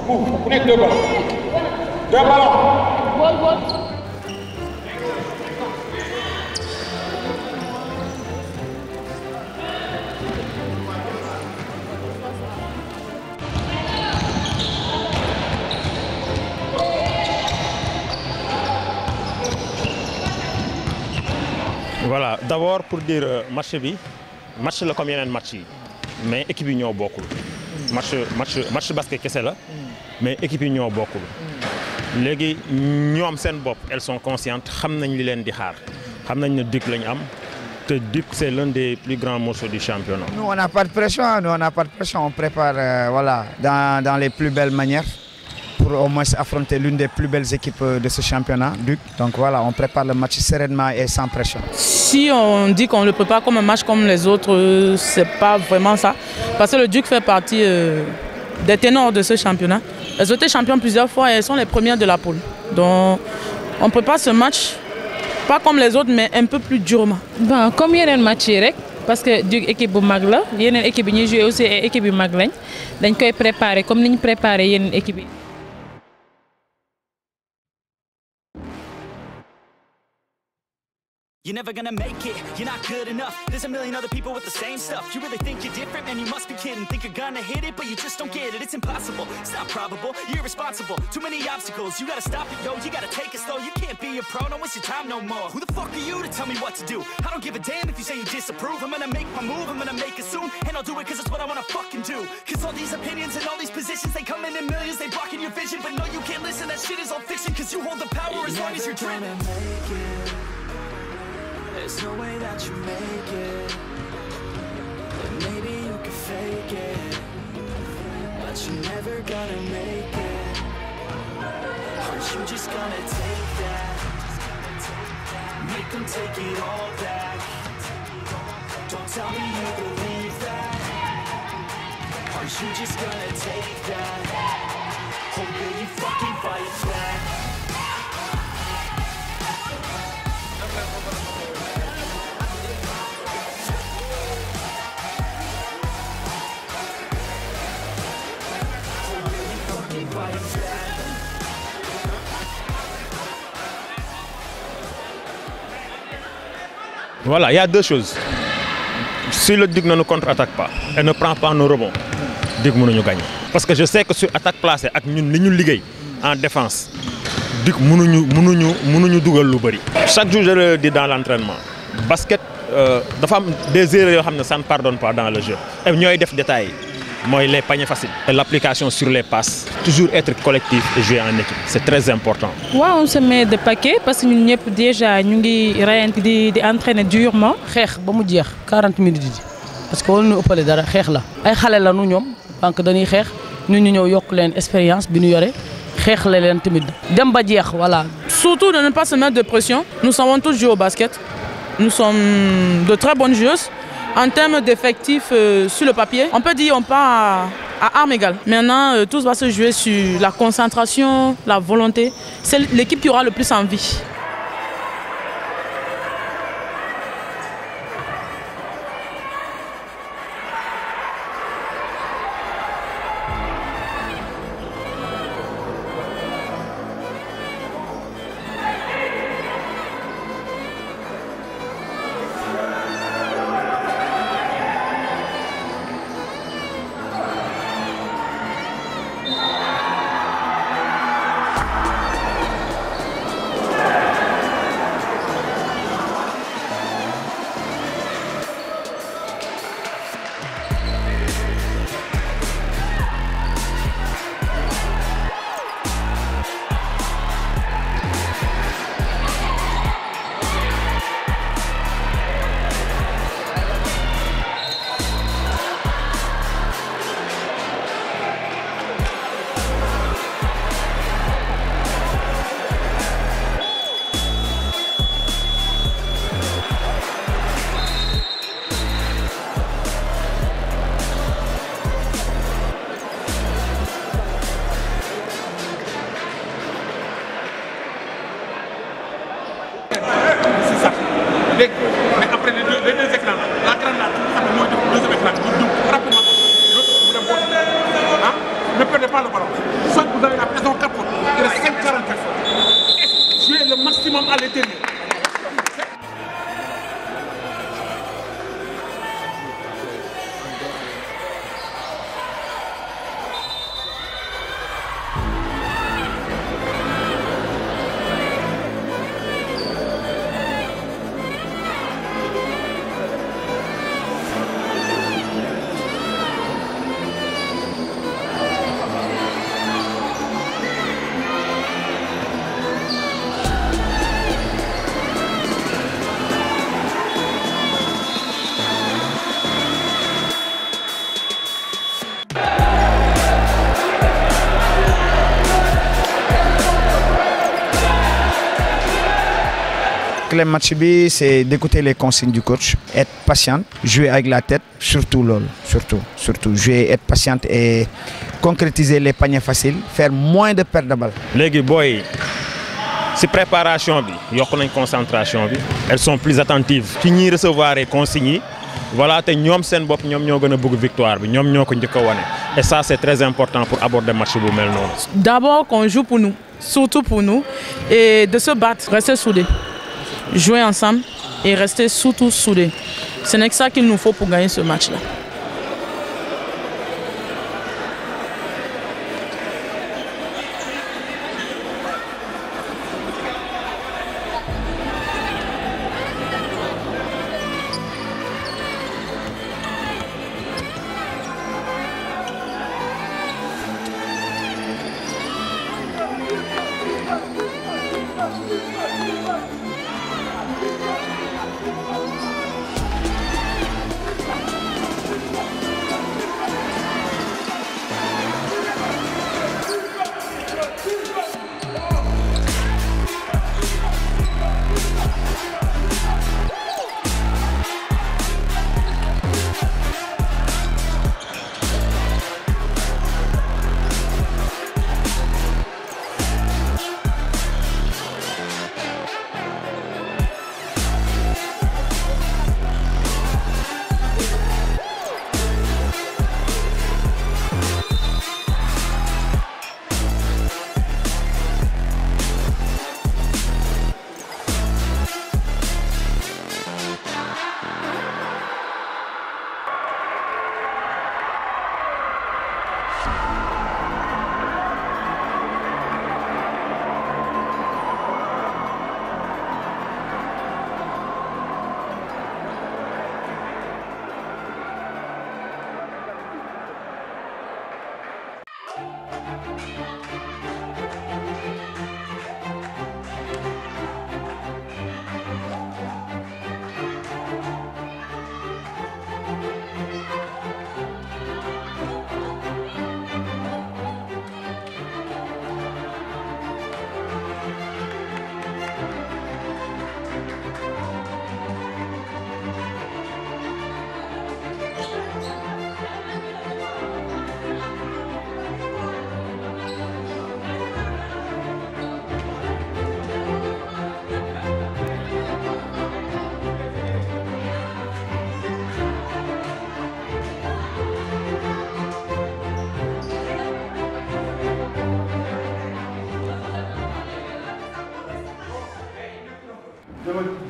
Ku nekk 2 ballons. 2 ballons. Voilà, d'abord pour dire match la comme yeneen match yi mais équipe yi ñoo bokkul match basket kese la mais équipe yi ñoo bokkul léegi ñoom seen bopp elles sont conscientes xam nañ li leen di xaar xam nañ ne Duc lañ am te Duc c'est l'un des plus grands morceaux du championnat. Nous on n'a pas de pression, on prépare voilà dans les plus belles manières pour au moins affronter l'une des plus belles équipes de ce championnat, Duc. Donc voilà, on prépare le match sereinement et sans pression. Si on dit qu'on le prépare comme un match comme les autres, c'est pas vraiment ça. Parce que le Duc fait partie des ténors de ce championnat. Elles ont été champions plusieurs fois et elles sont les premières de la poule. Donc on prépare ce match, pas comme les autres, mais un peu plus durement. Bon, comme yeneen match yi rek parce que Duc équipe bu mag la yeneen équipe yi ñuy joué aussi ay équipe yu mag lañ dañ koy préparer comme ni ñu préparé yeneen équipe yi. You're never gonna make it, you're not good enough. There's a million other people with the same stuff. You really think you're different? Man, you must be kidding. Think you're gonna hit it, but you just don't get it. It's impossible, it's not probable, you're irresponsible. Too many obstacles, you gotta stop it, yo. You gotta take it slow, you can't be a pro, don't waste your time no more. Who the fuck are you to tell me what to do? I don't give a damn if you say you disapprove. I'm gonna make my move, I'm gonna make it soon. And I'll do it cause it's what I wanna fucking do. Cause all these opinions and all these positions, they come in millions, they blocking your vision. But no, you can't listen, that shit is all fiction. Cause you hold the power as long as you're dreaming. There's no way that you make it. And maybe you can fake it, but you're never gonna make it. Aren't you just gonna take that? Make them take it all back. Don't tell me you believe that. Aren't you just gonna take that? Or will you fucking fight back? Voilà, il y a deux choses. Si le Duc ne nous contre-attaque pas et ne prend pas nos rebonds, Duc mënuñu gagner. Parce que je sais que sur attaque placée ak ñun li ñu liggéey en défense, Duc mënuñu dugal lu bari. Chaque jour je le dis dans l'entraînement, basket dafa am des erreurs yoo xam ne ça ne pardonne pas dans le jeu. Et ñooy def détail. Moi, les paniers faciles. Et l'application sur les passes. Toujours être collectif et jouer en équipe. C'est très important. Ouais, on se met de paquet parce que nous sommes déjà di entraîner durement. Xeex ba mu jeex 40 minutes parce que wala ñu ëppale dara xeex la ay xale la nu ñoom donc dañuy xeex ñu ñëw yokk leen expérience bi ñu yore xeex la leen tamit dem ba jeex voilà. Surtout de ne pas se mettre de pression. Nous savons tous jouer au basket. Nous sommes de très bonnes joueuses. En termes d'effectifs sur le papier, on peut dire qu'on part à armes égales. Maintenant, tout va se jouer sur la concentration, la volonté. C'est l'équipe qui aura le plus envie. clé match bi c'est d'écouter les consignes du coach, être patient, jouer avec la tête, surtout loolu, surtout jouer, être patiente et concrétiser les paniers faciles, faire moins de pertes de balles. léegi booy si préparation bi yokk nañ concentration bi elles sont plus attentives ci ñuy recevoir consignes yi voilà te ñoom seen bopp ñoom ñoo gën a bëgg victoire bi ñoom ñoo ko njëkk a wane et ça c'est très important pour aborder match bu mel noonu. D'abord qu'on joue pour nous, surtout pour nous, et de se battre, rester soudés, jouer ensemble et rester surtout soudés. Ce n'est que ça qu'il nous faut pour gagner ce match-là.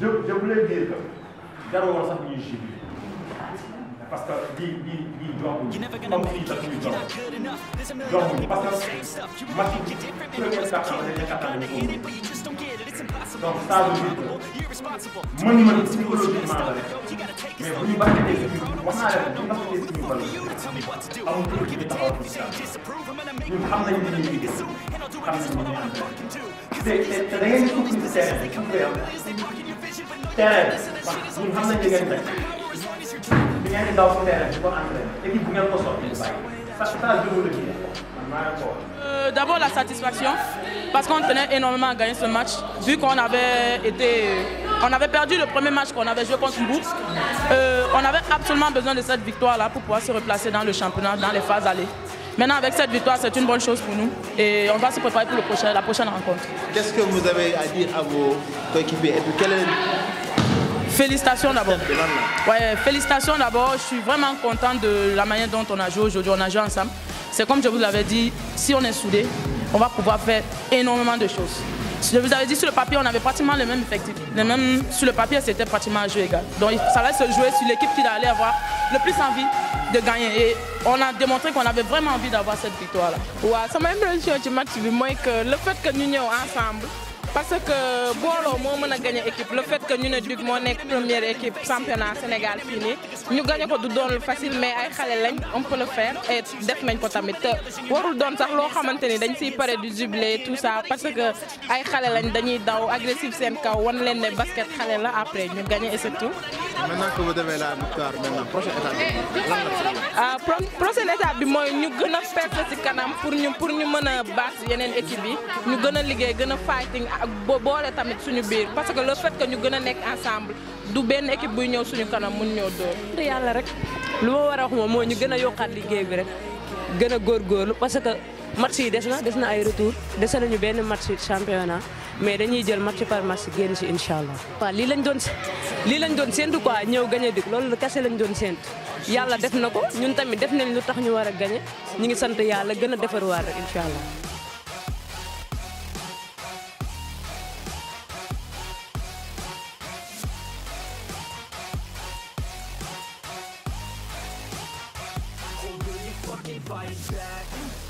Je voulais dire que jarul woon sax ñuy jubiler parce que di joxuñu comme fii sax ñuy joxuñu parce que match bi premier quart-temps dañuy attaqué donc ça veut dire que mën psychologiquement la rek mais bu ñu baskettee si biir wax naa leen bu ñu baskettee si biir bal amul tur bi taxaw ci saa ñun xam nañ ni ñuy liggéey xam nañ ni ñuy entraîné te da ngeen di suuf si terrain bi suuf terrain ñun xam nañ li ngeen def bi ngeen di daw si terrain bi ko entraîné équipe bu ngeen ko sotti du bàyyi parce que ça je vous le dis man maa ngi ko wax. D'abord la satisfaction parce qu'on tenait énormément à gagner ce match vu qu'on avait perdu le premier match qu'on avait joué contre Mbour. On avait absolument besoin de cette victoire là pour pouvoir se replacer dans le championnat, dans les phases allées. Maintenant avec cette victoire c'est une bonne chose pour nous et on va se préparer pour la prochaine rencontre. Qu'est-ce que vous avez à dire à vos coéquipiers et puis quel est... Félicitations d'abord. Ouais, félicitations d'abord. Je suis vraiment content de la manière dont on a joué aujourd'hui. On a joué ensemble. C'est comme je vous l'avais dit, si on est soudés, on va pouvoir faire énormément de choses. Je vous avais dit sur le papier, on avait pratiquement les mêmes effectifs. Sur le papier, c'était pratiquement un jeu égal. Donc ça va se jouer sur l'équipe qui allait avoir le plus envie de gagner. Et on a démontré qu'on avait vraiment envie d'avoir cette victoire-là. Ouais, ça m'a impressionné du match, que le fait que nous sommes ensemble, parce que Bolo moo mën a gagné équipe le fait que ñu ne Duc moo nekk première équipe championnat Sénégal fii nii ñu gagné ko du doon facile mais ay xale lañ on peut le faire et def nañ ko tamit te warul doon sax loo xamante ni dañ siy pare du jubilé tout ça parce que ay xale lañ dañuy daw agressif seen kaw wan leen ne basket xale la après ñu gagné et c'est tout. Maintenant que vous avez la victoire maintenant prochaine étape bi lan la. Prochaine étape bi mooy ñu gën a perte ci kanam pour ñu mën a battre yeneen équipe yi ñu gën a liggéey gën a fighting ak boole tamit suñu biir parce que le fait que ñu gën a nekk ensemble du benn équipe buy ñëw suñu kanam mun ñëw dóor. yàlla rek lu ma war a wax moom mooy ñu gën a yokkaat liggéey bi rek gën a góorgóorlu parce que match yi des na ay retour dese nañu benn match championnat mais dañuy jël match par match génn ci incha allah. waaw lii lañ doon séntu quoi ñëw gañe dik loolu kese lañ doon séntu yàlla def na ko ñun tamit def nañ lu tax ñu war a gañe ñu ngi sant yàlla gën a defarwaat rek incha allah. Fight back.